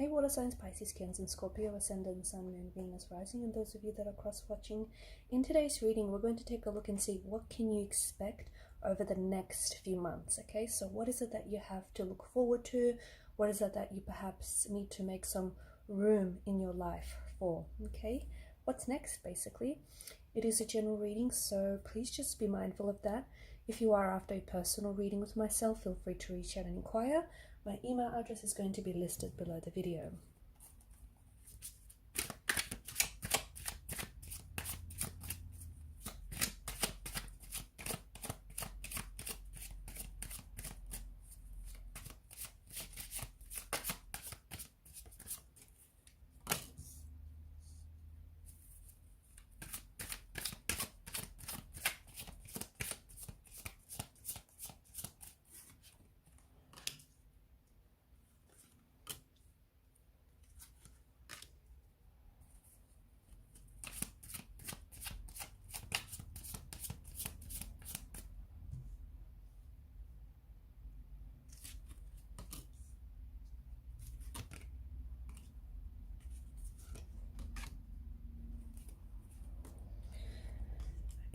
Okay, water signs, Pisces, Cancer, and Scorpio, Ascendant, Sun, Moon, Venus, Rising, and those of you that are cross-watching. In today's reading, we're going to take a look and see what can you expect over the next few months. Okay, so what is it that you have to look forward to? What is it that you perhaps need to make some room in your life for? Okay, what's next, basically? It is a general reading, so please just be mindful of that. If you are after a personal reading with myself, feel free to reach out and inquire. My email address is going to be listed below the video.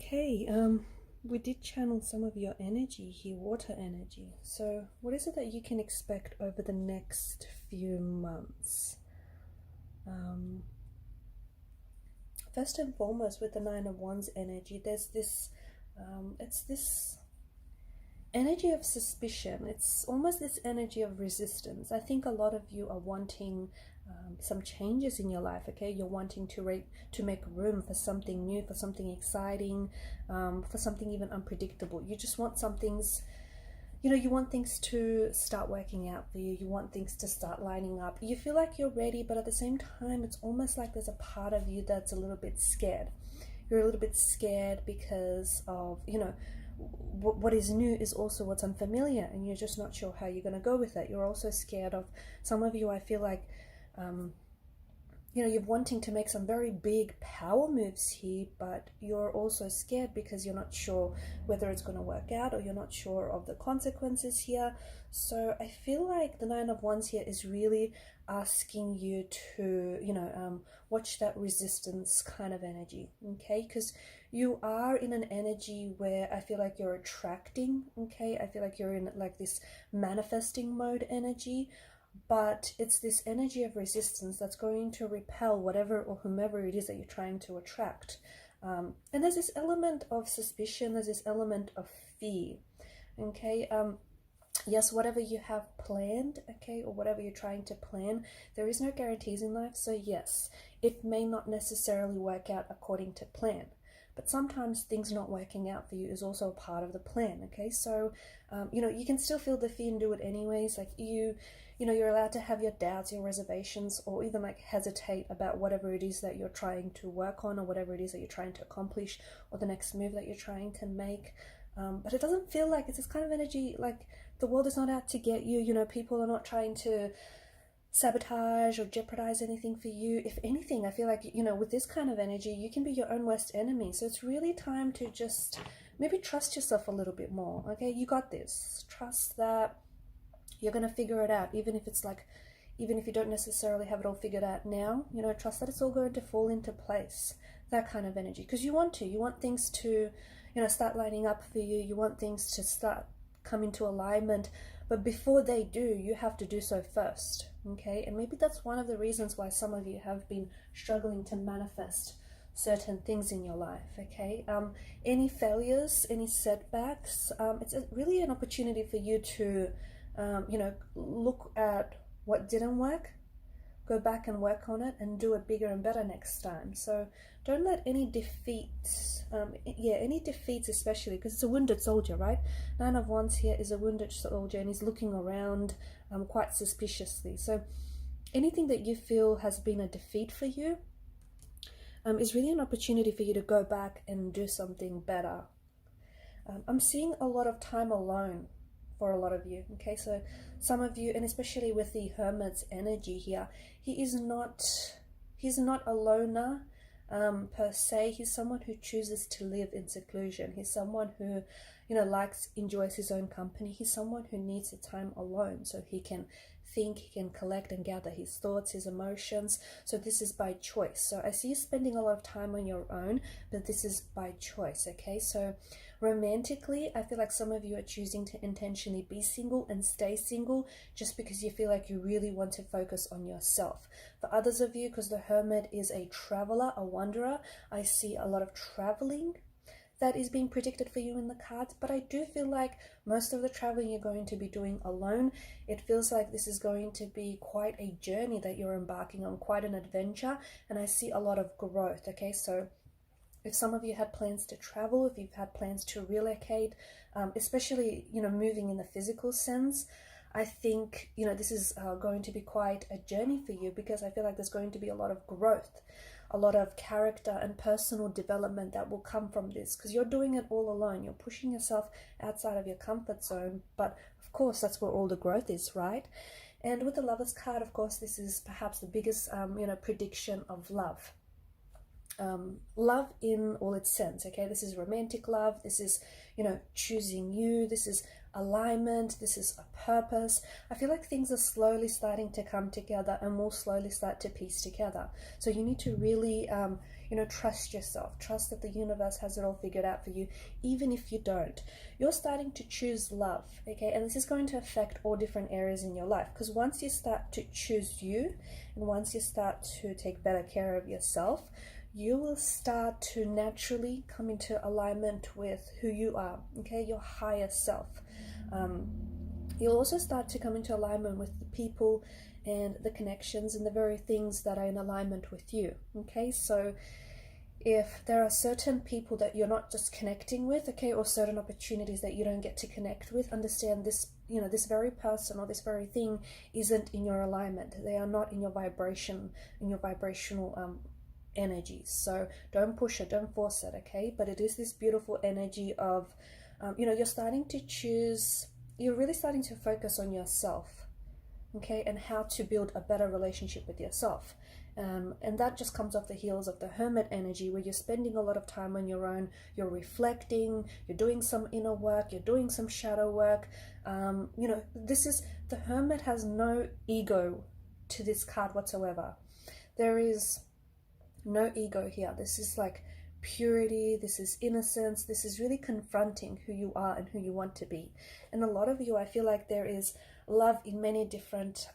Okay, we did channel some of your energy here, water energy. So what is it that you can expect over the next few months? First and foremost, with the Nine of Wands energy, there's this, it's this energy of suspicion. It's almost this energy of resistance. I think a lot of you are wanting some changes in your life. Okay, you're wanting to make room for something new, for something exciting, for something even unpredictable. You just want some things, you know, you want things to start working out for you. You want things to start lining up. You feel like you're ready, but at the same time, it's almost like there's a part of you that's a little bit scared. You're a little bit scared because of, you know, what is new is also what's unfamiliar, and you're just not sure how you're going to go with it. You're also scared of, some of you, I feel like, you know, you're wanting to make some very big power moves here, but you're also scared because you're not sure whether it's going to work out, or you're not sure of the consequences here. So I feel like the Nine of Wands here is really asking you to, you know, watch that resistance kind of energy, okay? Because you are in an energy where I feel like you're attracting, okay? I feel like you're in like this manifesting mode energy, but it's this energy of resistance that's going to repel whatever or whomever it is that you're trying to attract. And there's this element of suspicion, there's this element of fear, okay? Yes, whatever you have planned, okay, or whatever you're trying to plan, there is no guarantees in life. So yes, it may not necessarily work out according to plan, but sometimes things not working out for you is also a part of the plan, okay? So, you know, you can still feel the fear and do it anyways. Like you know, you're allowed to have your doubts, your reservations, or even like hesitate about whatever it is that you're trying to work on, or whatever it is that you're trying to accomplish, or the next move that you're trying to make. But it doesn't feel like it's this kind of energy, like the world is not out to get you. You know, people are not trying to sabotage or jeopardize anything for you. If anything, I feel like, you know, with this kind of energy, you can be your own worst enemy. So it's really time to just maybe trust yourself a little bit more. Okay, you got this. Trust that you're going to figure it out, even if it's like, even if you don't necessarily have it all figured out now, you know, trust that it's all going to fall into place. That kind of energy, because you want things to, you know, start lining up for you. You want things to start come into alignment, but before they do, you have to do so first, okay? And maybe that's one of the reasons why some of you have been struggling to manifest certain things in your life, okay? Any failures, any setbacks, it's really an opportunity for you to, you know, look at what didn't work, go back and work on it, and do it bigger and better next time. So don't let any defeats, any defeats especially, because it's a wounded soldier, right? Nine of Wands here is a wounded soldier, and he's looking around quite suspiciously. So anything that you feel has been a defeat for you is really an opportunity for you to go back and do something better. I'm seeing a lot of time alone for a lot of you, okay? So some of you, and especially with the Hermit's energy here, he's not a loner per se. He's someone who chooses to live in seclusion. He's someone who, you know, enjoys his own company. He's someone who needs the time alone so he can think, he can collect and gather his thoughts, his emotions. So this is by choice. So I see you spending a lot of time on your own, but this is by choice, okay? So romantically, I feel like some of you are choosing to intentionally be single and stay single just because you feel like you really want to focus on yourself. For others of you, because the Hermit is a traveler, a wanderer, I see a lot of traveling that is being predicted for you in the cards, but I do feel like most of the traveling you're going to be doing alone. It feels like this is going to be quite a journey that you're embarking on, quite an adventure, and I see a lot of growth, okay? So if some of you had plans to travel, if you've had plans to relocate, especially, moving in the physical sense, I think, this is going to be quite a journey for you, because I feel like there's going to be a lot of growth, a lot of character and personal development that will come from this, because you're doing it all alone. You're pushing yourself outside of your comfort zone, but of course that's where all the growth is, right? And with the Lovers card, of course, this is perhaps the biggest, prediction of love. Love in all its sense, okay? This is romantic love. This is, choosing you. This is alignment. This is a purpose. I feel like things are slowly starting to come together and will slowly start to piece together. So you need to really, trust yourself. Trust that the universe has it all figured out for you, even if you don't. You're starting to choose love, okay? And this is going to affect all different areas in your life, because once you start to choose you, and once you start to take better care of yourself, you will start to naturally come into alignment with who you are, okay? Your higher self. You'll also start to come into alignment with the people and the connections and the very things that are in alignment with you, okay? So if there are certain people that you're not just connecting with, okay, or certain opportunities that you don't get to connect with, understand this, this very person or this very thing isn't in your alignment. They are not in your vibration, in your vibrational energies. So don't push it, don't force it, okay? But it is this beautiful energy of, you're starting to choose, you're really starting to focus on yourself, okay, and how to build a better relationship with yourself. And that just comes off the heels of the Hermit energy, where you're spending a lot of time on your own, you're reflecting, you're doing some inner work, you're doing some shadow work. This is, the Hermit has no ego to this card whatsoever. There is no ego here. This is like purity, this is innocence, this is really confronting who you are and who you want to be. And a lot of you, I feel like there is love in many different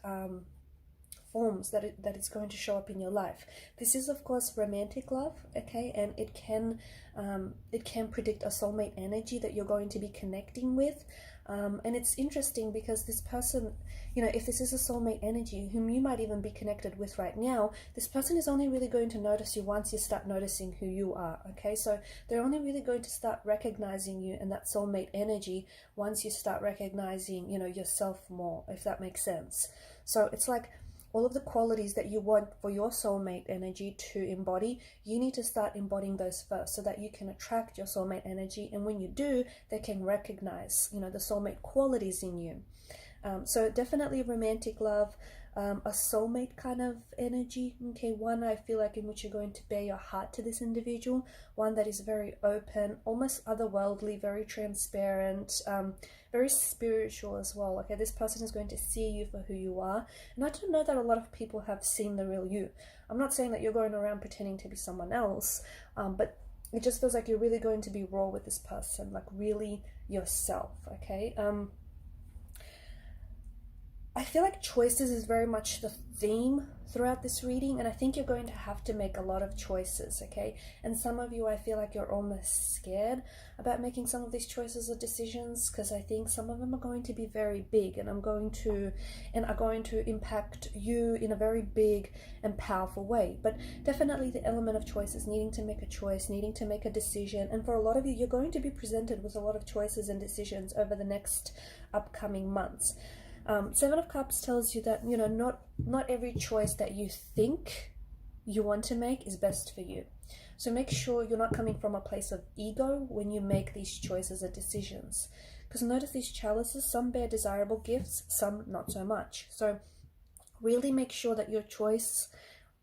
forms that it's going to show up in your life. This is, of course, romantic love, okay, and it can predict a soulmate energy that you're going to be connecting with. And it's interesting because this person, if this is a soulmate energy whom you might even be connected with right now, this person is only really going to notice you once you start noticing who you are, okay? So they're only really going to start recognizing you and that soulmate energy once you start recognizing, yourself more, if that makes sense. So it's like all of the qualities that you want for your soulmate energy to embody, you need to start embodying those first so that you can attract your soulmate energy. And when you do, they can recognize, the soulmate qualities in you. So definitely romantic love, a soulmate kind of energy, okay, one I feel like in which you're going to bear your heart to this individual, one that is very open, almost otherworldly, very transparent, very spiritual as well, okay? This person is going to see you for who you are, and I don't know that a lot of people have seen the real you. I'm not saying that you're going around pretending to be someone else, but it just feels like you're really going to be raw with this person, like really yourself, okay? I feel like choices is very much the theme throughout this reading, and I think you're going to have to make a lot of choices, okay? And some of you, I feel like you're almost scared about making some of these choices or decisions, because I think some of them are going to be very big and are going to impact you in a very big and powerful way. But definitely the element of choices, needing to make a choice, needing to make a decision, and for a lot of you, you're going to be presented with a lot of choices and decisions over the next upcoming months. Seven of Cups tells you that, not every choice that you think you want to make is best for you. So make sure you're not coming from a place of ego when you make these choices or decisions. Because notice these chalices, some bear desirable gifts, some not so much. So really make sure that your choices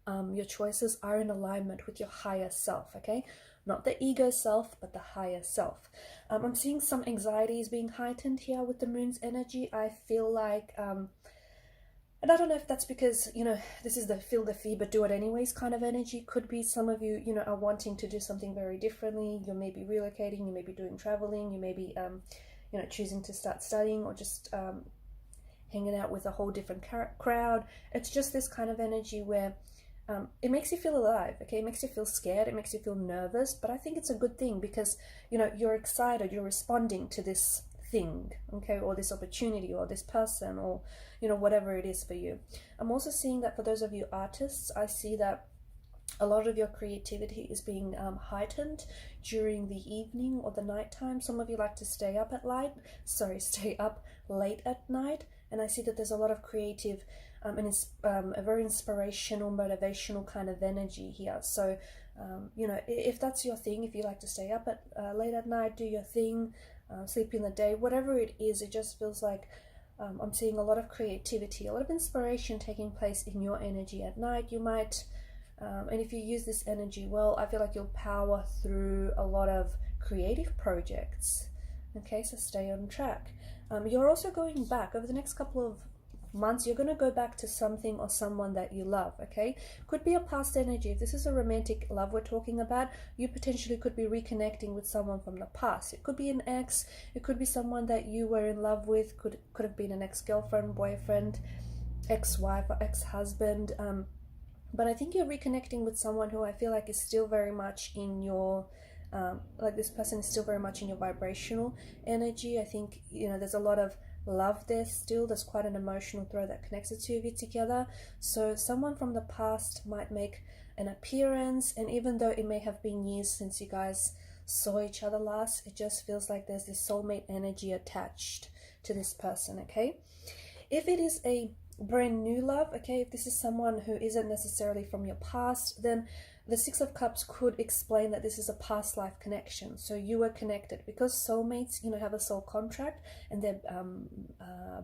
are in alignment with your higher self, okay? Not the ego self, but the higher self. I'm seeing some anxieties being heightened here with the moon's energy. I feel like And I don't know if that's because, you know, this is the feel the fear but do it anyways kind of energy. Could be some of you, you know, are wanting to do something very differently. You may be relocating, you may be doing traveling, you may be, you know, choosing to start studying, or just hanging out with a whole different crowd. It's just this kind of energy where it makes you feel alive, okay? It makes you feel scared, it makes you feel nervous, but I think it's a good thing because, you know, you're excited, you're responding to this thing, okay, or this opportunity, or this person, or, you know, whatever it is for you. I'm also seeing that for those of you artists, I see that a lot of your creativity is being heightened during the evening or the nighttime. Some of you like to stay up stay up late at night, and I see that there's a lot of creative and a very inspirational, motivational kind of energy here. So you know, if that's your thing, if you like to stay up at late at night, do your thing, sleep in the day, whatever it is, it just feels like I'm seeing a lot of creativity, a lot of inspiration taking place in your energy at night. You might, and if you use this energy well, I feel like you'll power through a lot of creative projects. Okay, so stay on track. You're also going back over the next couple of months. You're going to go back to something or someone that you love. Okay, could be a past energy. If this is a romantic love we're talking about, you potentially could be reconnecting with someone from the past. It could be an ex, it could be someone that you were in love with, could have been an ex-girlfriend, boyfriend, ex-wife, or ex-husband, but I think you're reconnecting with someone who I feel like is still very much in your like this person is still very much in your vibrational energy. I think, you know, there's a lot of love there still. There's quite an emotional thread that connects the two of you together. So someone from the past might make an appearance, and even though it may have been years since you guys saw each other last, it just feels like there's this soulmate energy attached to this person. Okay, if it is a brand new love, okay, if this is someone who isn't necessarily from your past, then the Six of Cups could explain that this is a past life connection. So you were connected because soulmates, you know, have a soul contract and they're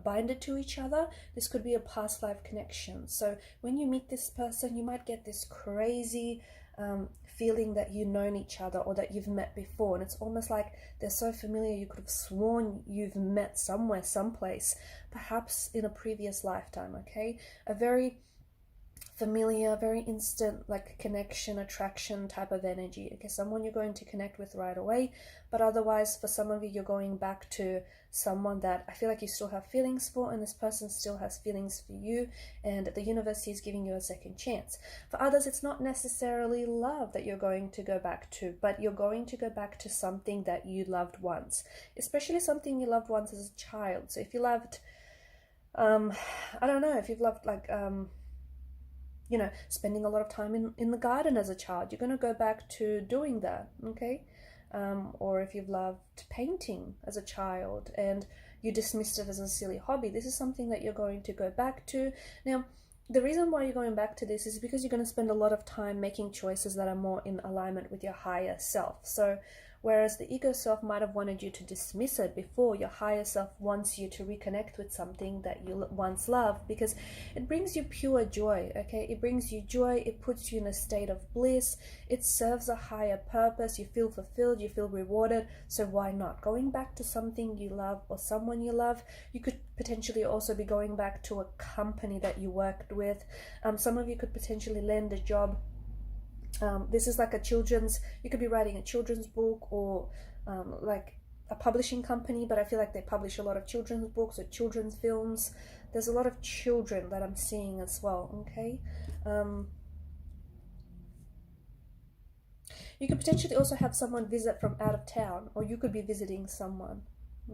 binded to each other. This could be a past life connection. So when you meet this person, you might get this crazy feeling that you've known each other or that you've met before, and it's almost like they're so familiar you could have sworn you've met somewhere, someplace, perhaps in a previous lifetime. Okay, a very familiar, very instant, like connection, attraction type of energy. Okay, someone you're going to connect with right away, but otherwise for some of you, you're going back to someone that I feel like you still have feelings for, and this person still has feelings for you, and the universe is giving you a second chance. For others, it's not necessarily love that you're going to go back to, but you're going to go back to something that you loved once, especially something you loved once as a child. So if you loved I don't know, if you've loved like you know, spending a lot of time in the garden as a child, you're going to go back to doing that. Okay, or if you've loved painting as a child and you dismissed it as a silly hobby, this is something that you're going to go back to. Now, the reason why you're going back to this is because you're going to spend a lot of time making choices that are more in alignment with your higher self. So whereas the ego self might have wanted you to dismiss it before, your higher self wants you to reconnect with something that you once loved, because it brings you pure joy. Okay, it brings you joy, it puts you in a state of bliss, it serves a higher purpose, you feel fulfilled, you feel rewarded. So why not going back to something you love or someone you love? You could potentially also be going back to a company that you worked with. Some of you could potentially land a job. This is like you could be writing a children's book, or like a publishing company, but I feel like they publish a lot of children's books or children's films. There's a lot of children that I'm seeing as well. Okay, you could potentially also have someone visit from out of town, or you could be visiting someone.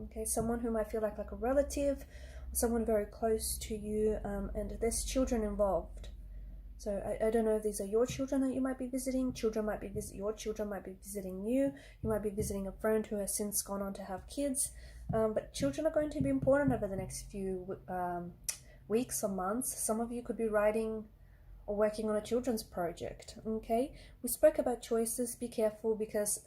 Okay, someone whom I feel like a relative, someone very close to you, and there's children involved. So I don't know if these are your children that you might be visiting. Your children might be visiting you. You might be visiting a friend who has since gone on to have kids. But children are going to be important over the next few weeks or months. Some of you could be writing or working on a children's project. Okay, we spoke about choices. Be careful, because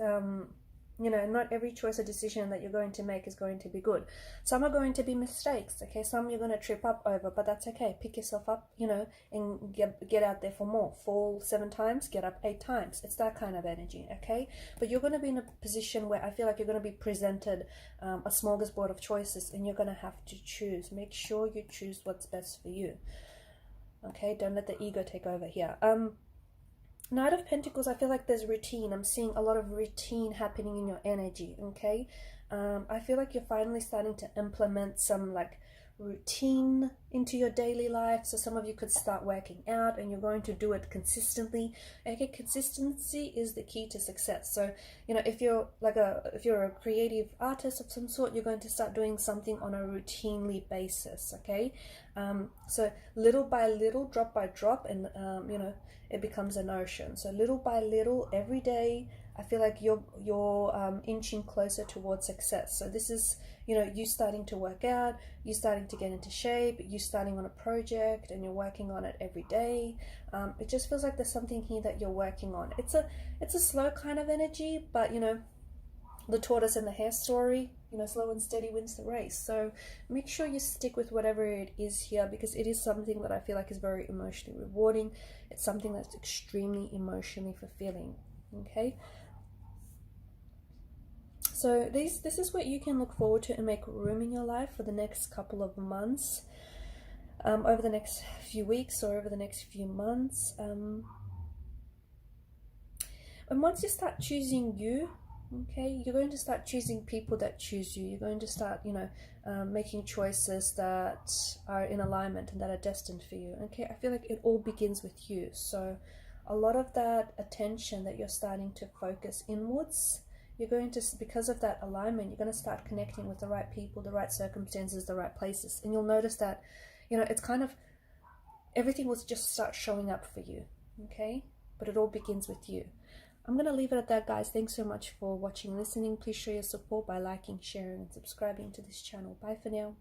You know, not every choice or decision that you're going to make is going to be good. Some are going to be mistakes, okay? Some you're going to trip up over, but that's okay. Pick yourself up, you know, and get out there for more. Fall 7 times, get up 8 times. It's that kind of energy, okay? But you're going to be in a position where I feel like you're going to be presented a smorgasbord of choices, and you're going to have to choose. Make sure you choose what's best for you, okay? Don't let the ego take over here. Knight of Pentacles, I feel like there's routine. I'm seeing a lot of routine happening in your energy, okay? I feel like you're finally starting to implement some like routine into your daily life. So some of you could start working out, and you're going to do it consistently. Okay, consistency is the key to success. So, you know, if you're a creative artist of some sort, you're going to start doing something on a routinely basis, okay? So little by little, drop by drop, and you know, it becomes an ocean. So little by little, every day, I feel like you're inching closer towards success. So this is, you know, you starting to work out, you starting to get into shape, you starting on a project, and you're working on it every day. It just feels like there's something here that you're working on. It's a slow kind of energy, but you know, the tortoise and the hare story, you know, slow and steady wins the race. So make sure you stick with whatever it is here, because it is something that I feel like is very emotionally rewarding. It's something that's extremely emotionally fulfilling, okay? So this is what you can look forward to and make room in your life for the next couple of months, over the next few weeks or over the next few months. And once you start choosing you, okay, you're going to start choosing people that choose you. You're going to start, you know, making choices that are in alignment and that are destined for you, okay? I feel like it all begins with you. So a lot of that attention that you're starting to focus inwards, you're going to, because of that alignment, you're going to start connecting with the right people, the right circumstances, the right places. And you'll notice that, you know, it's kind of, everything will just start showing up for you, okay? But it all begins with you. I'm going to leave it at that, guys. Thanks so much for watching and listening. Please show your support by liking, sharing, and subscribing to this channel. Bye for now.